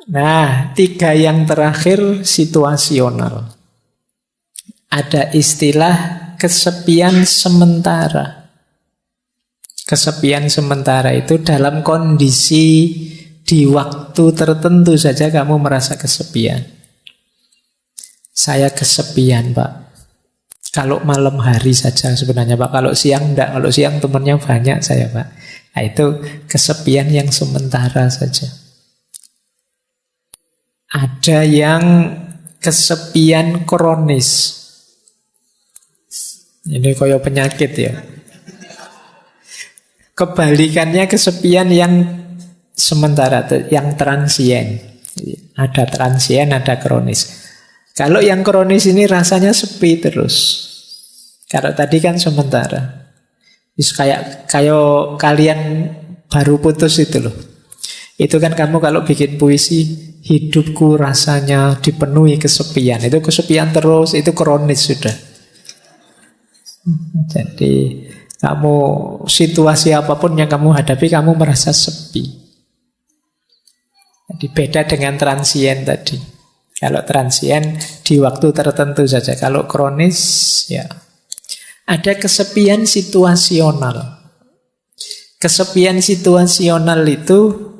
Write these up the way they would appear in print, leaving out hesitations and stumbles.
Nah, tiga yang terakhir situasional. Ada istilah kesepian sementara. Kesepian sementara itu dalam kondisi di waktu tertentu saja kamu merasa kesepian. Saya kesepian, Pak. Kalau malam hari saja sebenarnya, Pak. Kalau siang enggak. Kalau siang temannya banyak saya, Pak. Nah, itu kesepian yang sementara saja. Ada yang kesepian kronis. Ini kayak penyakit ya. Kebalikannya kesepian yang sementara, yang transien. Ada transien, ada kronis. Kalau yang kronis ini rasanya sepi terus. Kalau tadi kan sementara. Kayak kalian baru putus itu loh. Itu kan kamu kalau bikin puisi, hidupku rasanya dipenuhi kesepian. Itu kesepian terus, itu kronis sudah. Jadi kamu situasi apapun yang kamu hadapi, kamu merasa sepi. Jadi beda dengan transien tadi. Kalau transien di waktu tertentu saja. Kalau kronis ya ada kesepian situasional. Kesepian situasional itu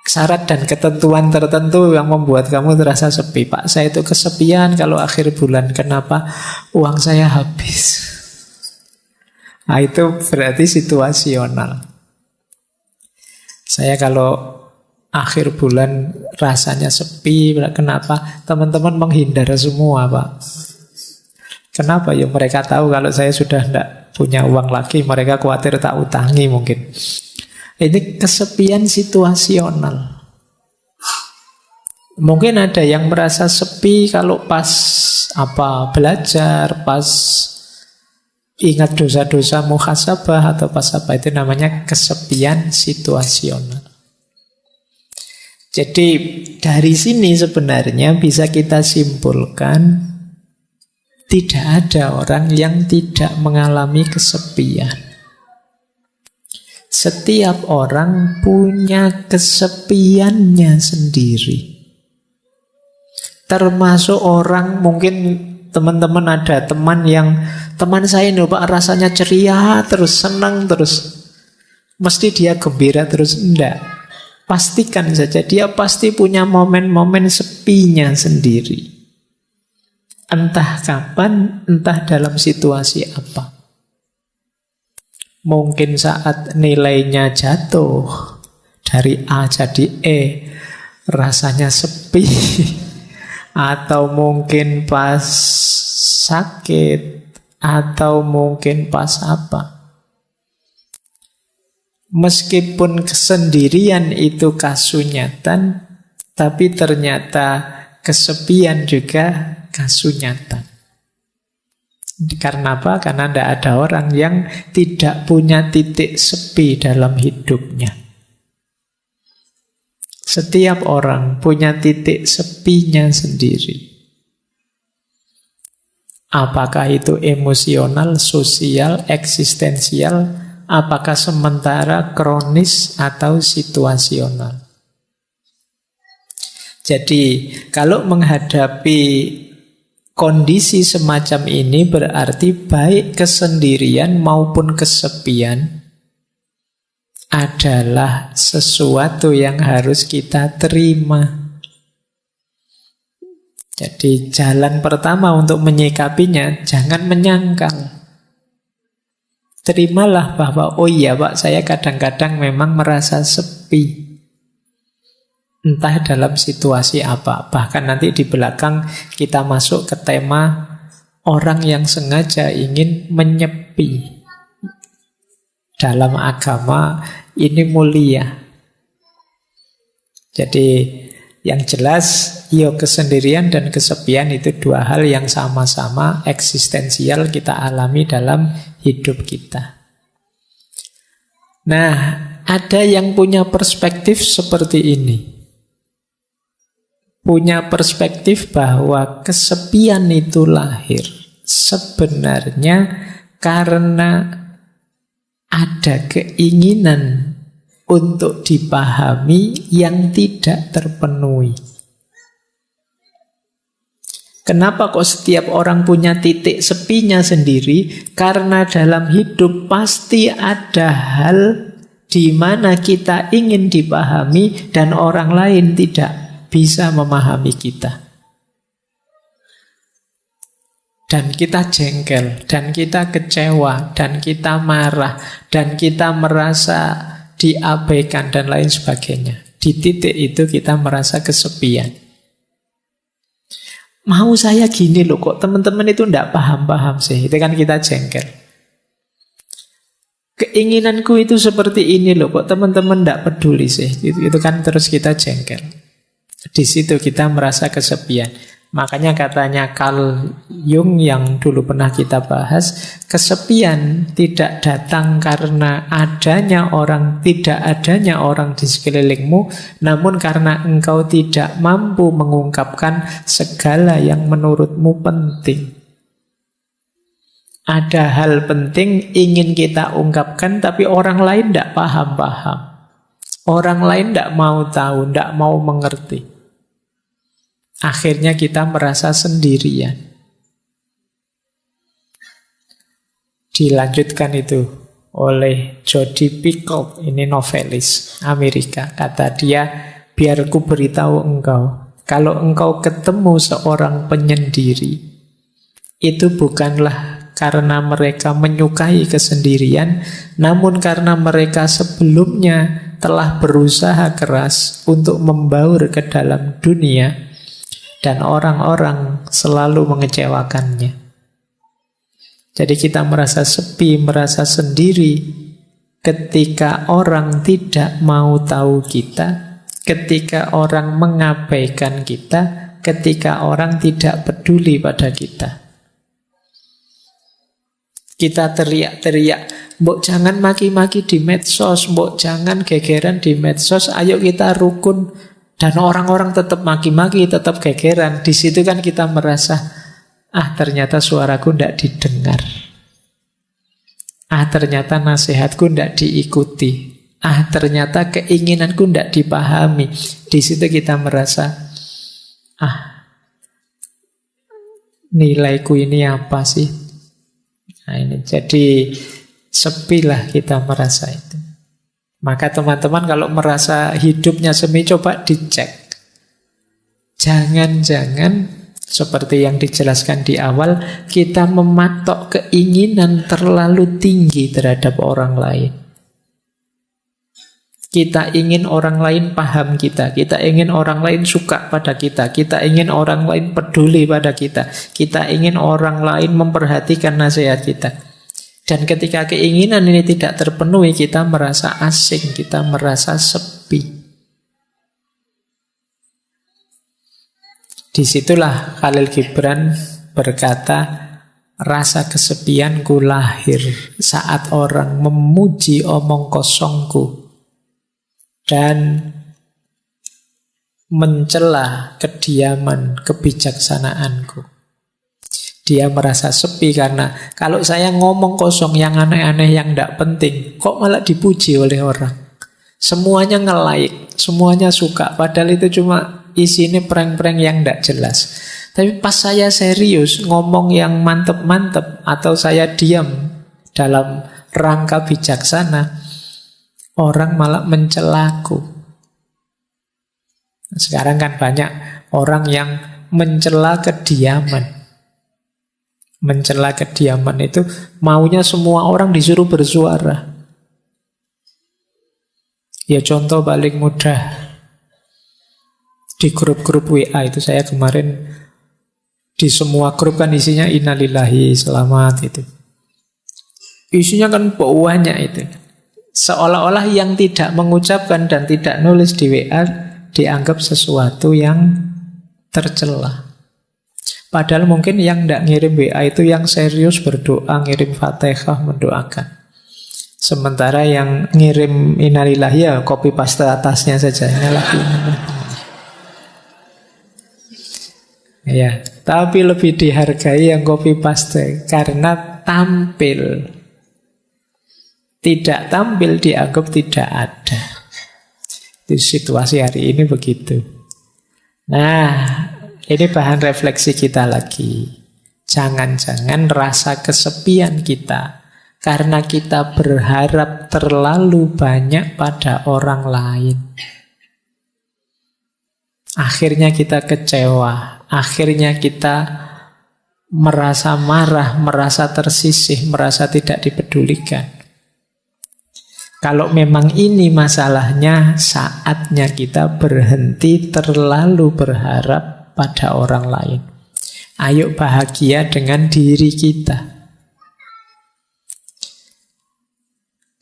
syarat dan ketentuan tertentu yang membuat kamu terasa sepi. Pak, saya itu kesepian kalau akhir bulan. Kenapa? Uang saya habis. Nah, itu berarti situasional. Saya kalau akhir bulan rasanya sepi. Kenapa? Teman-teman menghindar semua, Pak. Kenapa? Ya mereka tahu kalau saya sudah tidak punya uang lagi. Mereka khawatir tak utangi mungkin. Ini kesepian situasional. Mungkin ada yang merasa sepi kalau pas belajar, pas ingat dosa-dosa muhasabah atau pas apa, itu namanya kesepian situasional. Jadi dari sini sebenarnya bisa kita simpulkan tidak ada orang yang tidak mengalami kesepian. Setiap orang punya kesepiannya sendiri. Termasuk orang, mungkin teman-teman ada teman saya ini Pak rasanya ceria terus, senang terus. Mesti dia gembira terus, enggak. Pastikan saja dia pasti punya momen-momen sepinya sendiri. Entah kapan, entah dalam situasi apa. Mungkin saat nilainya jatuh dari A jadi E, rasanya sepi. Atau mungkin pas sakit, atau mungkin pas apa. Meskipun kesendirian itu kasunyatan, tapi ternyata kesepian juga kasunyatan. Karena apa? Karena tidak ada orang yang tidak punya titik sepi dalam hidupnya. Setiap orang punya titik sepinya sendiri. Apakah itu emosional, sosial, eksistensial, apakah sementara, kronis, atau situasional. Jadi, kalau menghadapi kondisi semacam ini berarti baik kesendirian maupun kesepian adalah sesuatu yang harus kita terima. Jadi jalan pertama untuk menyikapinya, jangan menyangkal. Terimalah bahwa, oh iya Pak, saya kadang-kadang memang merasa sepi. Entah dalam situasi apa. Bahkan nanti di belakang kita masuk ke tema orang yang sengaja ingin menyepi. Dalam agama ini mulia. Jadi yang jelas, kesendirian dan kesepian itu dua hal yang sama-sama eksistensial kita alami dalam hidup kita. Nah, ada yang punya perspektif seperti ini. Punya perspektif bahwa kesepian itu lahir sebenarnya karena ada keinginan untuk dipahami yang tidak terpenuhi. Kenapa kok setiap orang punya titik sepinya sendiri? Karena dalam hidup pasti ada hal di mana kita ingin dipahami dan orang lain tidak bisa memahami kita. Dan kita jengkel, dan kita kecewa, dan kita marah, dan kita merasa diabaikan dan lain sebagainya. Di titik itu kita merasa kesepian. Mau saya gini loh, kok teman-teman itu tidak paham-paham sih. Itu kan kita jengkel. Keinginanku itu seperti ini loh, kok teman-teman tidak peduli sih. Itu kan terus kita jengkel. Di situ kita merasa kesepian. Makanya katanya Carl Jung yang dulu pernah kita bahas, kesepian tidak datang karena tidak adanya orang di sekelilingmu, namun karena engkau tidak mampu mengungkapkan segala yang menurutmu penting. Ada hal penting ingin kita ungkapkan, tapi orang lain tidak paham-paham. Orang lain tidak mau tahu, tidak mau mengerti. Akhirnya kita merasa sendirian. Dilanjutkan itu oleh Jodi Picoult, ini novelis Amerika. Kata dia, biar ku beritahu engkau, kalau engkau ketemu seorang penyendiri, itu bukanlah karena mereka menyukai kesendirian, namun karena mereka sebelumnya telah berusaha keras untuk membaur ke dalam dunia, dan orang-orang selalu mengecewakannya. Jadi kita merasa sepi, merasa sendiri ketika orang tidak mau tahu kita, ketika orang mengabaikan kita, ketika orang tidak peduli pada kita. Kita teriak-teriak, mbok jangan maki-maki di medsos, mbok jangan gegeran di medsos, ayo kita rukun. Dan orang-orang tetap maki-maki, tetap gegeran. Di situ kan kita merasa, ternyata suaraku tidak didengar. Ternyata nasihatku tidak diikuti. Ternyata keinginanku tidak dipahami. Di situ kita merasa, nilaiku ini apa sih? Ini jadi sepilah kita merasa itu. Maka teman-teman kalau merasa hidupnya semi, coba dicek. Jangan-jangan seperti yang dijelaskan di awal, kita mematok keinginan terlalu tinggi terhadap orang lain. Kita ingin orang lain paham kita ingin orang lain suka pada kita ingin orang lain peduli pada kita ingin orang lain memperhatikan nasihat kita. Dan ketika keinginan ini tidak terpenuhi, kita merasa asing, kita merasa sepi. Disitulah Khalil Gibran berkata, rasa kesepianku lahir saat orang memuji omong kosongku dan mencela kediaman kebijaksanaanku. Dia merasa sepi karena kalau saya ngomong kosong yang aneh-aneh yang tidak penting, kok malah dipuji oleh orang. Semuanya nge-like, semuanya suka, padahal itu cuma isinya prank-prank yang tidak jelas. Tapi pas saya serius ngomong yang mantep-mantep atau saya diam dalam rangka bijaksana, orang malah mencelaku. Sekarang kan banyak orang yang mencela kediaman. Mencela kediaman itu maunya semua orang disuruh bersuara. Ya contoh paling mudah, di grup-grup WA itu saya kemarin di semua grup kan isinya innalillahi, selamat itu. Isinya kan banyak itu. Seolah-olah yang tidak mengucapkan dan tidak nulis di WA dianggap sesuatu yang tercela. Padahal mungkin yang tidak ngirim WA itu yang serius berdoa, ngirim Fatihah, mendoakan. Sementara yang ngirim innalillahi ya copy paste atasnya saja. Ya, tapi lebih dihargai yang copy paste karena tampil. Tidak tampil dianggap tidak ada. Di situasi hari ini begitu. Nah, ini bahan refleksi kita lagi. Jangan-jangan rasa kesepian kita karena kita berharap terlalu banyak pada orang lain. Akhirnya kita kecewa, akhirnya kita merasa marah, merasa tersisih, merasa tidak dipedulikan. Kalau memang ini masalahnya, saatnya kita berhenti terlalu berharap pada orang lain. Ayo bahagia dengan diri kita.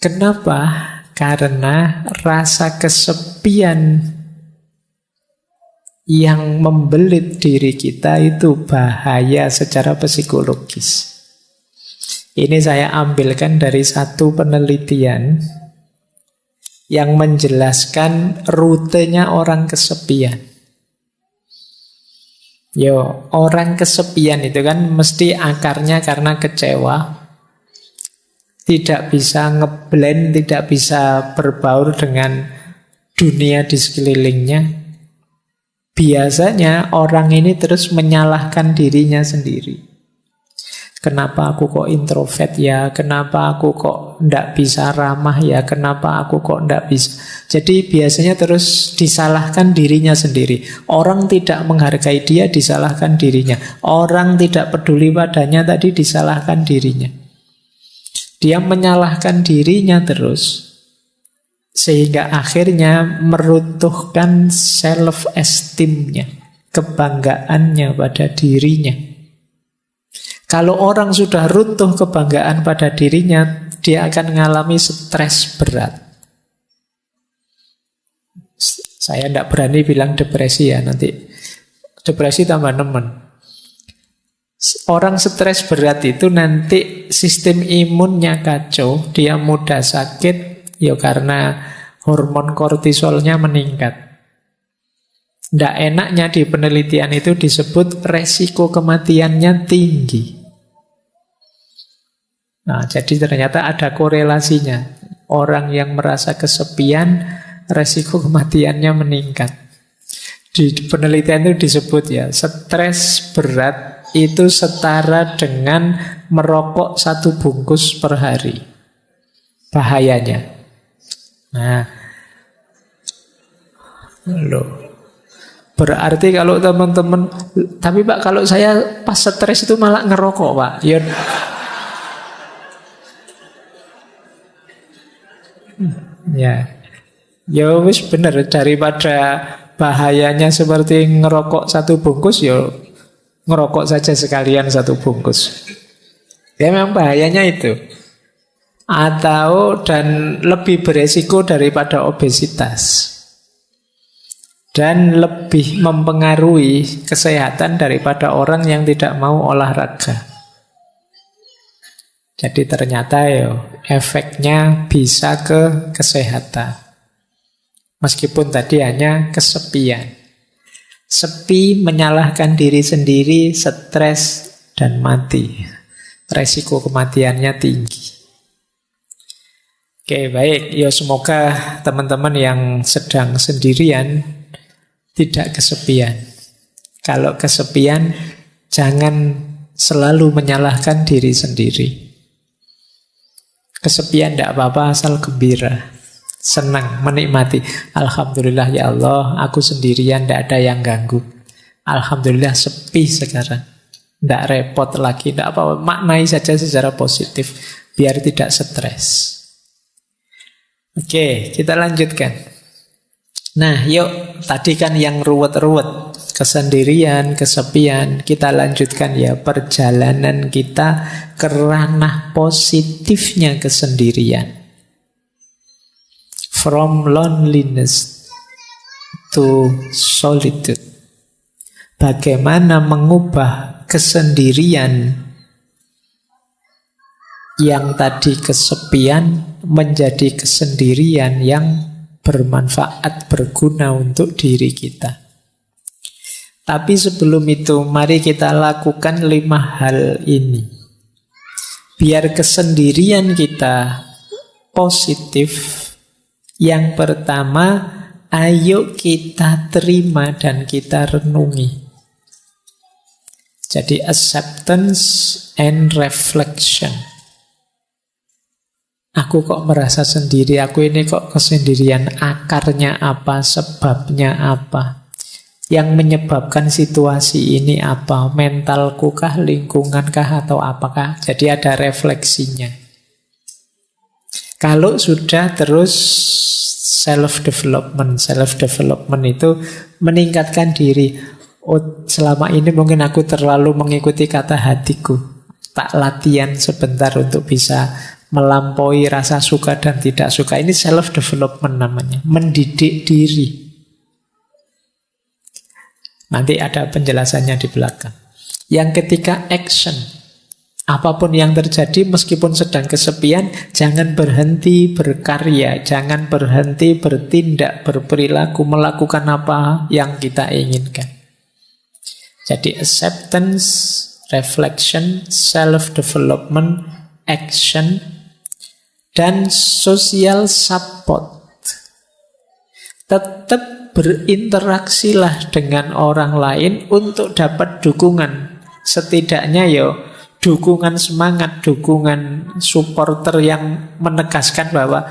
Kenapa? Karena rasa kesepian yang membelit diri kita itu bahaya secara psikologis. Ini saya ambilkan dari satu penelitian yang menjelaskan rutenya orang kesepian. Orang kesepian itu kan mesti akarnya karena kecewa, tidak bisa ngeblend, tidak bisa berbaur dengan dunia di sekelilingnya. Biasanya orang ini terus menyalahkan dirinya sendiri. Kenapa aku kok introvert ya? Kenapa aku kok ndak bisa ramah ya? Kenapa aku kok ndak bisa? Jadi biasanya terus disalahkan dirinya sendiri. Orang tidak menghargai dia, disalahkan dirinya. Orang tidak peduli padanya, tadi disalahkan dirinya. Dia menyalahkan dirinya terus, sehingga akhirnya meruntuhkan self-esteem-nya, kebanggaannya pada dirinya. Kalau orang sudah runtuh kebanggaan pada dirinya, dia akan mengalami stres berat. Saya tidak berani bilang depresi ya, nanti depresi tambah nemen. Orang stres berat itu nanti sistem imunnya kacau, dia mudah sakit, ya karena hormon kortisolnya meningkat. Tidak enaknya di penelitian itu disebut resiko kematiannya tinggi. Nah, jadi ternyata ada korelasinya. Orang yang merasa kesepian, resiko kematiannya meningkat. Di penelitian itu disebut ya, stres berat itu setara dengan merokok 1 bungkus per hari. Bahayanya. Nah, berarti kalau teman-teman, tapi Pak kalau saya pas stres itu malah ngerokok Pak. Ya wis bener, daripada bahayanya seperti ngerokok 1 bungkus, ya ngerokok saja sekalian 1 bungkus. Ya memang bahayanya itu. Atau dan lebih beresiko daripada obesitas. Dan lebih mempengaruhi kesehatan daripada orang yang tidak mau olahraga. Jadi ternyata efeknya bisa ke kesehatan. Meskipun tadi hanya kesepian. Sepi, menyalahkan diri sendiri, stres, dan mati. Resiko kematiannya tinggi. Oke, baik. Semoga teman-teman yang sedang sendirian tidak kesepian. Kalau kesepian, jangan selalu menyalahkan diri sendiri. Kesepian tidak apa-apa, asal gembira, senang, menikmati. Alhamdulillah ya Allah, aku sendirian, tidak ada yang ganggu. Alhamdulillah sepi sekarang, tidak repot lagi, tidak apa-apa. Maknai saja secara positif, biar tidak stres. Oke, kita lanjutkan. Nah, yuk, tadi kan yang ruwet-ruwet, kesendirian, kesepian. Kita lanjutkan ya, perjalanan kita ke ranah positifnya kesendirian. From loneliness to solitude. Bagaimana mengubah kesendirian yang tadi kesepian menjadi kesendirian yang bermanfaat, berguna untuk diri kita. Tapi sebelum itu, mari kita lakukan 5 hal ini. Biar kesendirian kita positif. Yang pertama, Ayo kita terima dan kita renungi. Jadi acceptance and reflection. Aku kok merasa sendiri, aku ini kok kesendirian, akarnya apa, sebabnya apa, yang menyebabkan situasi ini apa, mentalku kah, lingkungan kah, atau apakah. Jadi ada refleksinya. Kalau sudah terus self-development itu meningkatkan diri. Oh, selama ini mungkin aku terlalu mengikuti kata hatiku. Tak latihan sebentar untuk bisa melampaui rasa suka dan tidak suka. Ini self-development namanya, mendidik diri. Nanti ada penjelasannya di belakang. Yang ketiga, action. Apapun yang terjadi, meskipun sedang kesepian, jangan berhenti berkarya, jangan berhenti bertindak, berperilaku, melakukan apa yang kita inginkan. Jadi acceptance, reflection, self-development, action, dan social support. Tetap berinteraksilah dengan orang lain untuk dapat dukungan. Setidaknya dukungan semangat, dukungan supporter yang menegaskan bahwa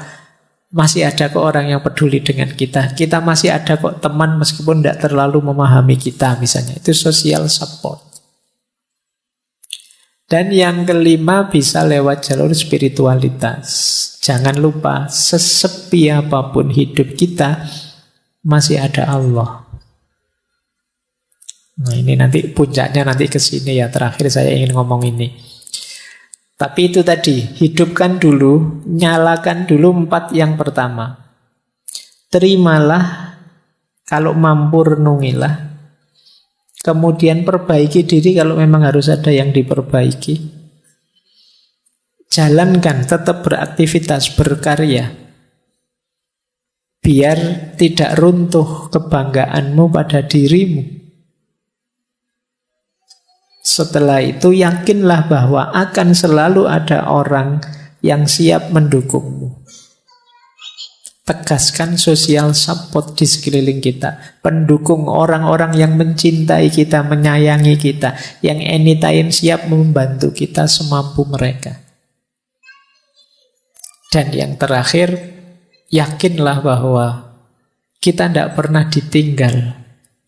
masih ada kok orang yang peduli dengan kita. Kita masih ada kok teman meskipun tidak terlalu memahami kita misalnya. Itu social support. Dan yang kelima bisa lewat jalur spiritualitas. Jangan lupa, sesepi apapun hidup kita, masih ada Allah. Nah ini nanti puncaknya nanti ke sini ya. Terakhir saya ingin ngomong ini. Tapi itu tadi, hidupkan dulu, nyalakan dulu 4 yang pertama. Terimalah, kalau mampu renungilah. Kemudian perbaiki diri kalau memang harus ada yang diperbaiki. Jalankan, tetap beraktivitas, berkarya. Biar tidak runtuh kebanggaanmu pada dirimu. Setelah itu yakinlah bahwa akan selalu ada orang yang siap mendukungmu. Tegaskan social support di sekeliling kita. Pendukung orang-orang yang mencintai kita, menyayangi kita, yang anytime siap membantu kita semampu mereka. Dan yang terakhir, yakinlah bahwa kita tidak pernah ditinggal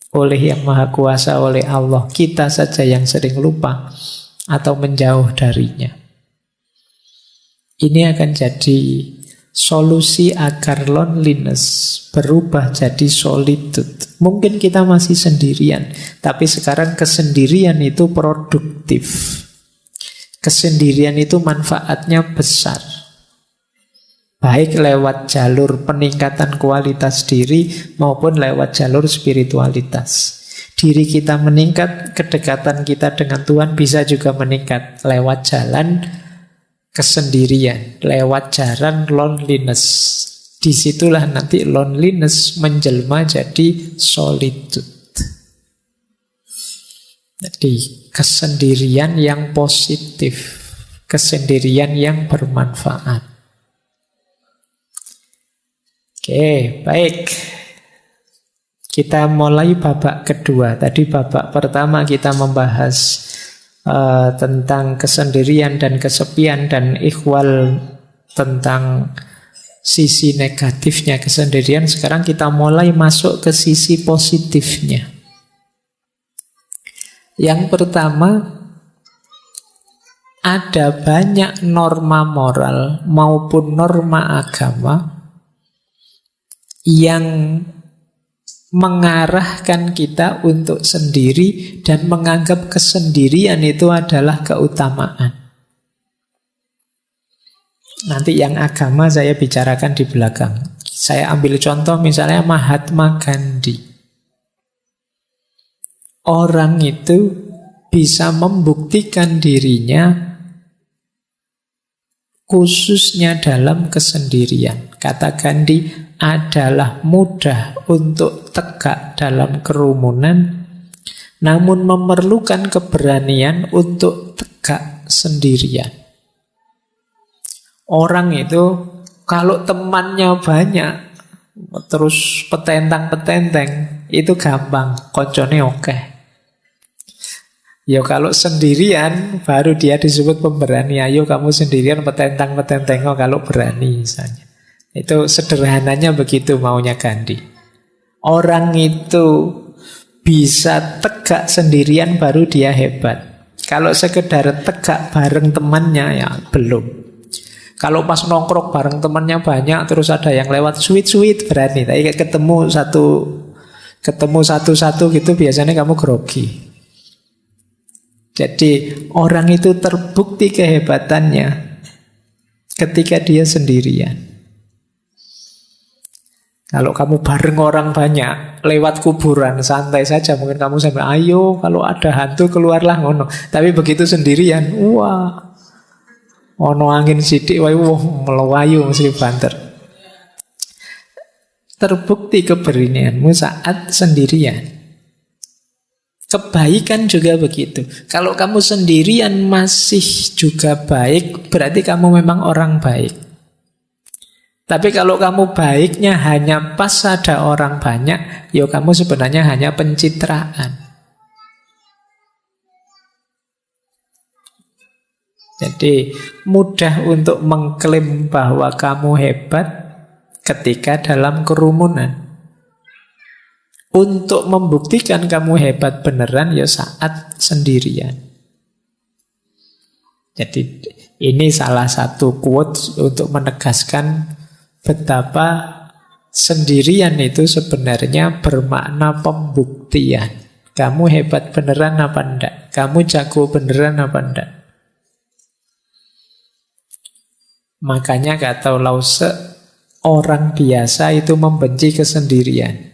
oleh Yang Maha Kuasa, oleh Allah. Kita saja yang sering lupa atau menjauh darinya. Ini akan jadi solusi agar loneliness berubah jadi solitude. Mungkin kita masih sendirian, tapi sekarang kesendirian itu produktif. Kesendirian itu manfaatnya besar. Baik lewat jalur peningkatan kualitas diri maupun lewat jalur spiritualitas. Diri kita meningkat, kedekatan kita dengan Tuhan bisa juga meningkat lewat jalan kesendirian, lewat jalan loneliness. Disitulah nanti loneliness menjelma jadi solitude. Jadi kesendirian yang positif, kesendirian yang bermanfaat. Oke, baik. Kita mulai babak kedua. Tadi babak pertama kita membahas tentang kesendirian dan kesepian, dan ikhwal tentang sisi negatifnya kesendirian. Sekarang kita mulai masuk ke sisi positifnya. Yang pertama, ada banyak norma moral maupun norma agama yang mengarahkan kita untuk sendiri dan menganggap kesendirian itu adalah keutamaan. Nanti yang agama saya bicarakan di belakang. Saya ambil contoh misalnya Mahatma Gandhi. Orang itu bisa membuktikan dirinya khususnya dalam kesendirian. Kata Gandhi, adalah mudah untuk tegak dalam kerumunan, namun memerlukan keberanian untuk tegak sendirian. Orang itu kalau temannya banyak, terus petentang-petenteng, itu gampang, koncone oke. Ya kalau sendirian baru dia disebut pemberani. Ayo kamu sendirian petentang-petenteng kalau berani misalnya. Itu sederhananya begitu maunya Gandhi. Orang itu bisa tegak sendirian baru dia hebat. Kalau sekedar tegak bareng temannya ya belum. Kalau pas nongkrong bareng temannya banyak terus ada yang lewat sweet berani. Tapi ketemu satu-satu gitu biasanya kamu grogi. Jadi orang itu terbukti kehebatannya ketika dia sendirian. Kalau kamu bareng orang banyak, lewat kuburan, santai saja. Mungkin kamu sampai, ayo kalau ada hantu keluarlah ngono. Tapi begitu sendirian, wah, ono angin sidik, wah, melayu mesti banter. Terbukti keberanianmu saat sendirian. Kebaikan juga begitu. Kalau kamu sendirian masih juga baik, berarti kamu memang orang baik. Tapi kalau kamu baiknya hanya pas ada orang banyak, ya kamu sebenarnya hanya pencitraan. Jadi mudah untuk mengklaim bahwa kamu hebat ketika dalam kerumunan. Untuk membuktikan kamu hebat beneran ya saat sendirian. Jadi ini salah satu quote untuk menegaskan betapa sendirian itu sebenarnya bermakna pembuktian. Kamu hebat beneran apa enggak? Kamu jago beneran apa enggak? Makanya kata Lause, orang biasa itu membenci kesendirian.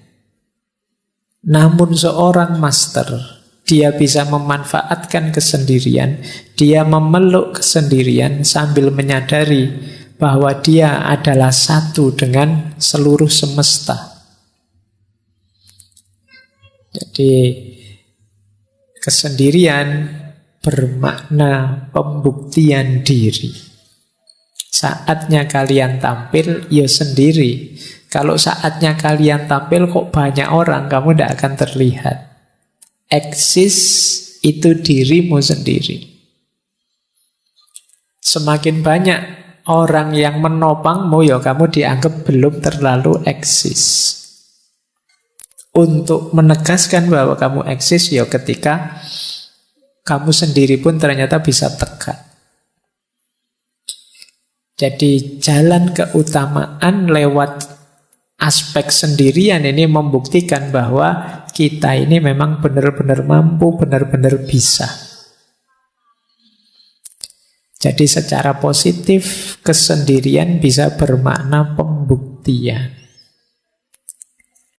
Namun seorang master, dia bisa memanfaatkan kesendirian, dia memeluk kesendirian sambil menyadari bahwa dia adalah satu dengan seluruh semesta. Jadi kesendirian bermakna pembuktian diri. Saatnya kalian tampil, ya sendiri. Kalau saatnya kalian tampil kok banyak orang, kamu tidak akan terlihat. Eksis itu dirimu sendiri. Semakin banyak orang yang menopangmu, ya kamu dianggap belum terlalu eksis. Untuk menegaskan bahwa kamu eksis, ya ketika kamu sendiri pun ternyata bisa tegak. Jadi jalan keutamaan lewat aspek sendirian ini membuktikan bahwa kita ini memang benar-benar mampu, benar-benar bisa. Jadi secara positif kesendirian bisa bermakna pembuktian.